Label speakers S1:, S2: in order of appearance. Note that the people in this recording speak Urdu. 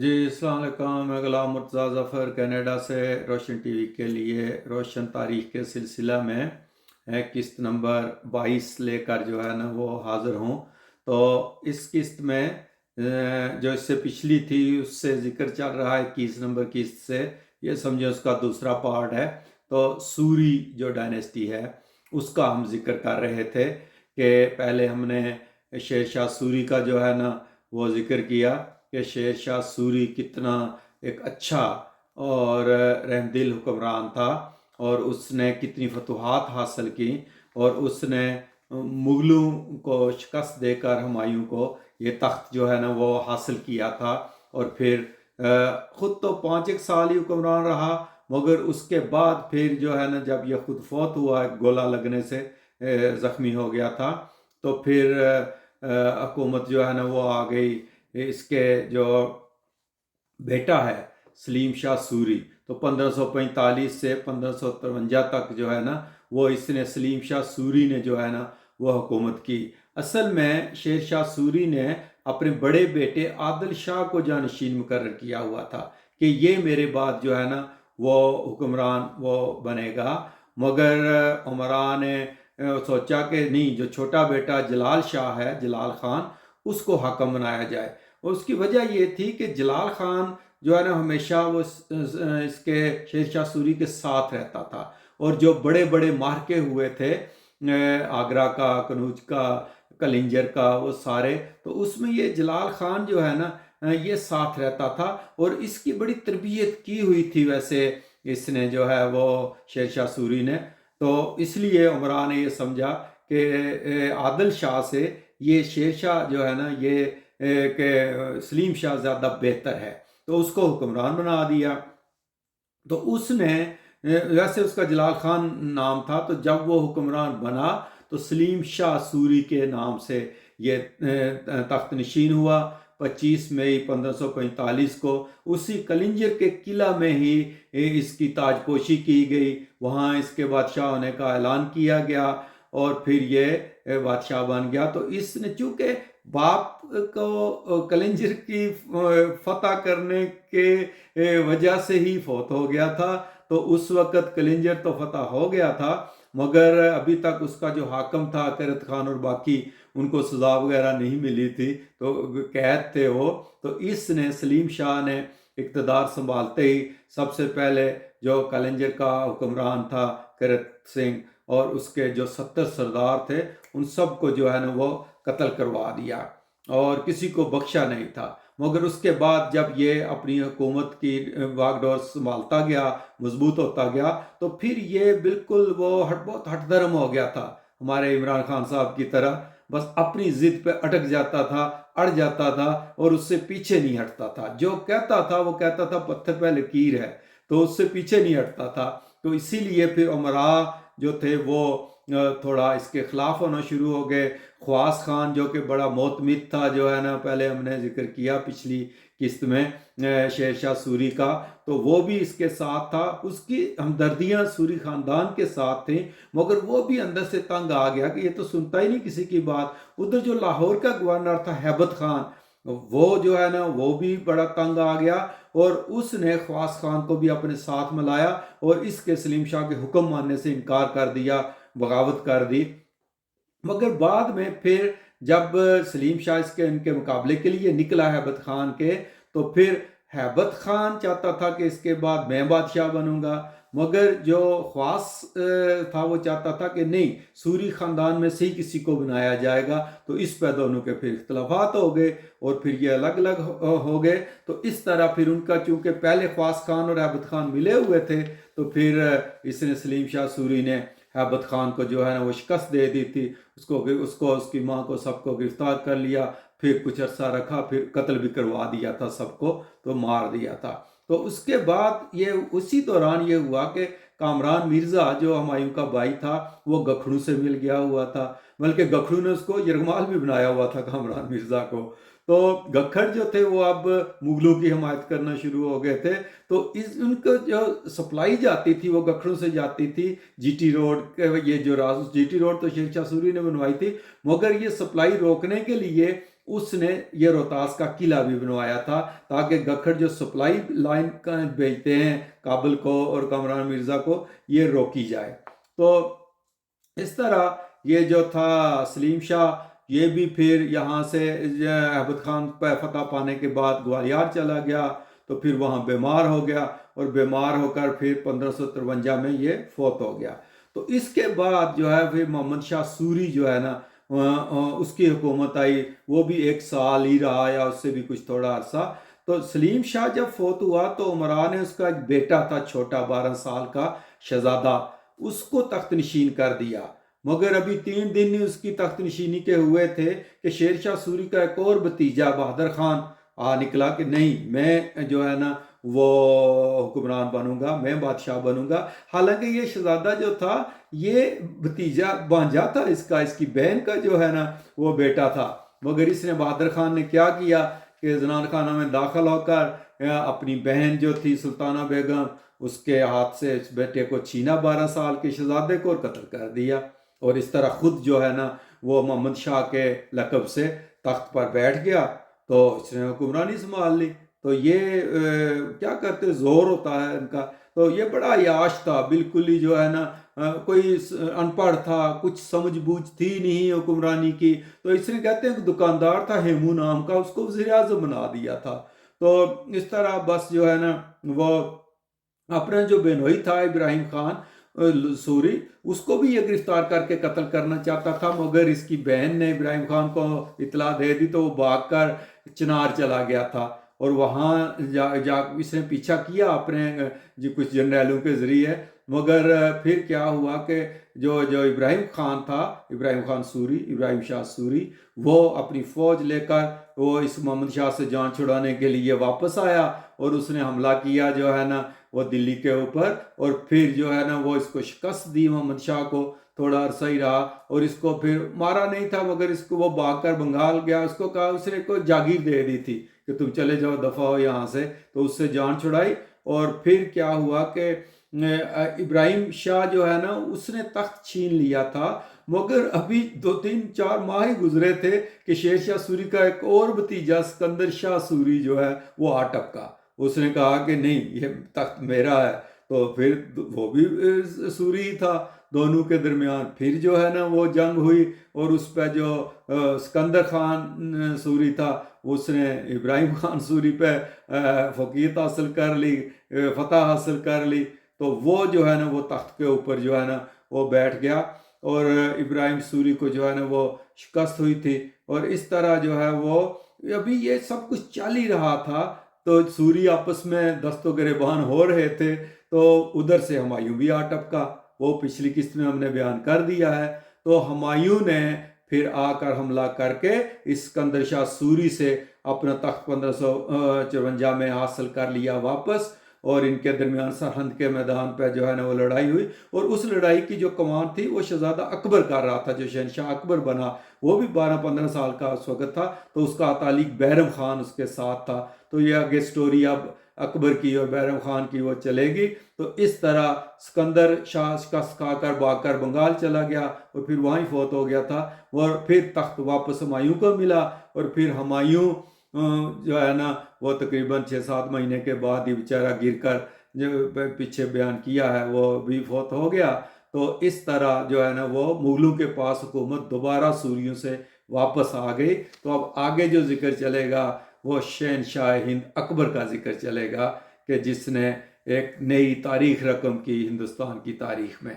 S1: جی السلام علیکم، میں غلام مرتضیٰ ظفر کینیڈا سے روشن ٹی وی کے لیے روشن تاریخ کے سلسلہ میں قسط نمبر 22 لے کر جو ہے نا وہ حاضر ہوں۔ تو اس قسط میں جو اس سے پچھلی تھی اس سے ذکر چل رہا ہے 21 نمبر قسط سے، یہ سمجھے اس کا دوسرا پارٹ ہے۔ تو سوری جو ڈائنیسٹی ہے اس کا ہم ذکر کر رہے تھے کہ پہلے ہم نے شیر شاہ سوری کا جو ہے نا وہ ذکر کیا کہ شیر شاہ سوری کتنا ایک اچھا اور رحم دل حکمران تھا، اور اس نے کتنی فتوحات حاصل کی، اور اس نے مغلوں کو شکست دے کر ہمایوں کو یہ تخت جو ہے نا وہ حاصل کیا تھا۔ اور پھر خود تو 5 سال ہی حکمران رہا، مگر اس کے بعد پھر جو ہے نا جب یہ خود فوت ہوا گولہ لگنے سے زخمی ہو گیا تھا، تو پھر حکومت جو ہے نا وہ آ گئی اس کے جو بیٹا ہے سلیم شاہ سوری۔ تو 1545 سے 1553 تک جو ہے نا وہ اس نے سلیم شاہ سوری نے جو ہے نا وہ حکومت کی۔ اصل میں شیر شاہ سوری نے اپنے بڑے بیٹے عادل شاہ کو جانشین مقرر کیا ہوا تھا کہ یہ میرے بعد جو ہے نا وہ حکمران وہ بنے گا، مگر عمران نے سوچا کہ نہیں، جو چھوٹا بیٹا جلال شاہ ہے، جلال خان، اس کو حاکم بنایا جائے۔ اور اس کی وجہ یہ تھی کہ جلال خان جو ہے نا ہمیشہ وہ اس کے شیر شاہ سوری کے ساتھ رہتا تھا، اور جو بڑے بڑے معرکے ہوئے تھے آگرہ کا، کنوج کا، کلنجر کا، وہ سارے، تو اس میں یہ جلال خان جو ہے نا یہ ساتھ رہتا تھا، اور اس کی بڑی تربیت کی ہوئی تھی ویسے اس نے جو ہے وہ شیر شاہ سوری نے۔ تو اس لیے عمران نے یہ سمجھا کہ عادل شاہ سے یہ شیر شاہ جو ہے نا یہ کہ سلیم شاہ زیادہ بہتر ہے، تو اس کو حکمران بنا دیا۔ تو اس نے ویسے اس کا جلال خان نام تھا، تو جب وہ حکمران بنا تو سلیم شاہ سوری کے نام سے یہ تخت نشین ہوا۔ 25 مئی 1545 کو اسی کلنجر کے قلعہ میں ہی اس کی تاج پوشی کی گئی، وہاں اس کے بادشاہ ہونے کا اعلان کیا گیا، اور پھر یہ بادشاہ بن گیا۔ تو اس نے چونکہ باپ کو کلنجر کی فتح کرنے کے وجہ سے ہی فوت ہو گیا تھا، تو اس وقت کلنجر تو فتح ہو گیا تھا، مگر ابھی تک اس کا جو حاکم تھا کرت خان اور باقی ان کو سزا وغیرہ نہیں ملی تھی، تو قید تھے وہ۔ تو اس نے سلیم شاہ نے اقتدار سنبھالتے ہی سب سے پہلے جو کلنجر کا حکمران تھا کرت سنگھ، اور اس کے جو 70 سردار تھے، ان سب کو جو ہے نا وہ قتل کروا دیا، اور کسی کو بخشا نہیں تھا۔ مگر اس کے بعد جب یہ اپنی حکومت کی واگ ڈور سنبھالتا گیا، مضبوط ہوتا گیا، تو پھر یہ بالکل وہ بہت ہٹ درم ہو گیا تھا، ہمارے عمران خان صاحب کی طرح، بس اپنی ضد پہ اٹک جاتا تھا، اڑ جاتا تھا، اور اس سے پیچھے نہیں ہٹتا تھا۔ جو کہتا تھا وہ کہتا تھا پتھر پہ لکیر ہے، تو اس سے پیچھے نہیں ہٹتا تھا۔ تو اسی لیے پھر امراء جو تھے وہ تھوڑا اس کے خلاف ہونا شروع ہو گئے۔ خواص خان جو کہ بڑا معتمد تھا، جو ہے نا پہلے ہم نے ذکر کیا پچھلی قسط میں شیر شاہ سوری کا، تو وہ بھی اس کے ساتھ تھا، اس کی ہمدردیاں سوری خاندان کے ساتھ تھیں، مگر وہ بھی اندر سے تنگ آ گیا کہ یہ تو سنتا ہی نہیں کسی کی بات۔ ادھر جو لاہور کا گورنر تھا ہیبت خان، وہ جو ہے نا وہ بھی بڑا تنگ آ گیا، اور اس نے خواص خان کو بھی اپنے ساتھ ملایا، اور اس کے سلیم شاہ کے حکم ماننے سے انکار کر دیا، بغاوت کر دی۔ مگر بعد میں پھر جب سلیم شاہ اس کے ان کے مقابلے کے لیے نکلا ہیبت خان کے، تو پھر ہیبت خان چاہتا تھا کہ اس کے بعد میں بادشاہ بنوں گا، مگر جو خواص تھا وہ چاہتا تھا کہ نہیں، سوری خاندان میں سے ہی کسی کو بنایا جائے گا۔ تو اس پہ دونوں کے پھر اختلافات ہو گئے، اور پھر یہ الگ الگ ہو گئے۔ تو اس طرح پھر ان کا چونکہ پہلے خواص خان اور ہیبت خان ملے ہوئے تھے، تو پھر اس نے سلیم شاہ سوری نے ہیبت خان کو جو ہے نا وہ شکست دے دی تھی، اس کو اس کی ماں کو سب کو گرفتار کر لیا، پھر کچھ عرصہ رکھا، پھر قتل بھی کروا دیا تھا، سب کو تو مار دیا تھا۔ تو اس کے بعد یہ اسی دوران یہ ہوا کہ کامران مرزا جو ہمایوں کا بھائی تھا، وہ گکھڑو سے مل گیا ہوا تھا، بلکہ گکھڑو نے اس کو یرغمال بھی بنایا ہوا تھا کامران مرزا کو۔ تو گکھڑ جو تھے وہ اب مغلوں کی حمایت کرنا شروع ہو گئے تھے، تو ان کو جو سپلائی جاتی تھی وہ گکھڑوں سے جاتی تھی، جی ٹی روڈ، یہ جو جی ٹی روڈ تو شیر شاہ سوری نے بنوائی تھی، مگر یہ سپلائی روکنے کے لیے اس نے یہ روہتاس کا قلعہ بھی بنوایا تھا تاکہ گکھڑ جو سپلائی لائن بھیجتے ہیں کابل کو اور کامران مرزا کو یہ روکی جائے۔ تو اس طرح یہ جو تھا سلیم شاہ یہ بھی پھر یہاں سے ایبک خان پہ فتح پانے کے بعد گوالیار چلا گیا، تو پھر وہاں بیمار ہو گیا اور بیمار ہو کر پھر 1553 میں یہ فوت ہو گیا۔ تو اس کے بعد جو ہے پھر محمد شاہ سوری جو ہے نا اس کی حکومت آئی، وہ بھی 1 سال ہی رہا یا اس سے بھی کچھ تھوڑا عرصہ۔ تو سلیم شاہ جب فوت ہوا تو عمرا نے اس کا ایک بیٹا تھا چھوٹا 12 سال کا شہزادہ، اس کو تخت نشین کر دیا، مگر ابھی 3 دن ہی اس کی تخت نشینی کے ہوئے تھے کہ شیر شاہ سوری کا ایک اور بھتیجا بہادر خان نکلا کہ نہیں میں جو ہے نا وہ حکمران بنوں گا، میں بادشاہ بنوں گا۔ حالانکہ یہ شہزادہ جو تھا یہ بھتیجا بانجا تھا اس کی بہن کا جو ہے نا وہ بیٹا تھا، مگر اس نے بہادر خان نے کیا کیا کہ زنان خانہ میں داخل ہو کر اپنی بہن جو تھی سلطانہ بیگم اس کے ہاتھ سے اس بیٹے کو چھینا 12 سال کے شہزادے کو اور قتل کر دیا، اور اس طرح خود جو ہے نا وہ محمد شاہ کے لقب سے تخت پر بیٹھ گیا، تو اس نے حکمرانی سنبھال لی۔ تو یہ کیا کرتے زور ہوتا ہے ان کا، تو یہ بڑا عیاش تھا بالکل ہی جو ہے نا کوئی ان پڑھ تھا، کچھ سمجھ بوجھ تھی نہیں حکمرانی کی، تو اس نے کہتے ہیں کہ دکاندار تھا ہیمو نام کا، اس کو وزیر اعظم بنا دیا تھا۔ تو اس طرح بس جو ہے نا وہ اپنا جو بینوئی تھا ابراہیم خان سوری اس کو بھی یہ گرفتار کر کے قتل کرنا چاہتا تھا، مگر اس کی بہن نے ابراہیم خان کو اطلاع دے دی تو وہ بھاگ کر چنار چلا گیا تھا، اور وہاں جا اس نے پیچھا کیا اپنے کچھ جنرلوں کے ذریعے، مگر پھر کیا ہوا کہ جو ابراہیم خان تھا، ابراہیم شاہ سوری وہ اپنی فوج لے کر وہ اس محمد شاہ سے جان چھڑانے کے لیے واپس آیا، اور اس نے حملہ کیا جو ہے نا وہ دلی کے اوپر، اور پھر جو ہے نا وہ اس کو شکست دی محمد شاہ کو، تھوڑا عرصہ ہی رہا، اور اس کو پھر مارا نہیں تھا مگر اس کو وہ بھاگ کر بنگال گیا، اس کو کہا اس نے کوئی جاگیر دے دی تھی کہ تم چلے جاؤ دفع ہو یہاں سے، تو اس سے جان چھڑائی۔ اور پھر کیا ہوا کہ ابراہیم شاہ جو ہے نا اس نے تخت چھین لیا تھا، مگر ابھی 2-3-4 ماہ ہی گزرے تھے کہ شیر شاہ سوری کا ایک اور بھتیجا سکندر شاہ سوری جو ہے وہ ٹپکا، اس نے کہا کہ نہیں یہ تخت میرا ہے، تو پھر وہ بھی سوری ہی تھا، دونوں کے درمیان پھر جو ہے نا وہ جنگ ہوئی، اور اس پہ جو سکندر خان سوری تھا اس نے ابراہیم خان سوری پہ فوقیت حاصل کر لی، فتح حاصل کر لی، تو وہ جو ہے نا وہ تخت کے اوپر جو ہے نا وہ بیٹھ گیا، اور ابراہیم سوری کو جو ہے نا وہ شکست ہوئی تھی، اور اس طرح جو ہے وہ ابھی یہ سب کچھ چل ہی رہا تھا، تو سوری آپس میں دست و گریبان ہو رہے تھے، تو ادھر سے ہمایوں بھی ٹپکا، وہ پچھلی قسط میں ہم نے بیان کر دیا ہے۔ تو ہمایوں نے پھر آ کر حملہ کر کے اسکندر شاہ سوری سے اپنا تخت 1554 میں حاصل کر لیا واپس، اور ان کے درمیان سرہند کے میدان پہ جو ہے نا وہ لڑائی ہوئی، اور اس لڑائی کی جو کمان تھی وہ شہزادہ اکبر کر رہا تھا، جو شہنشاہ اکبر بنا، وہ بھی 12-15 سال کا اس وقت تھا، تو اس کا تعلق بیرم خان اس کے ساتھ تھا۔ تو یہ آگے سٹوری اب اکبر کی اور بیرم خان کی وہ چلے گی۔ تو اس طرح سکندر شاہ شکست کھا کر بھاگ کر بنگال چلا گیا، اور پھر وہیں فوت ہو گیا تھا، اور پھر تخت واپس ہمایوں کو ملا، اور پھر ہمایوں جو ہے نا وہ تقریباً 6-7 مہینے کے بعد ہی بیچارہ گر کر جو پیچھے بیان کیا ہے وہ بھی فوت ہو گیا۔ تو اس طرح جو ہے نا وہ مغلوں کے پاس حکومت دوبارہ سوریوں سے واپس آ گئی۔ تو اب آگے جو ذکر چلے گا وہ شہنشاہ ہند اکبر کا ذکر چلے گا، کہ جس نے ایک نئی تاریخ رقم کی ہندوستان کی تاریخ میں۔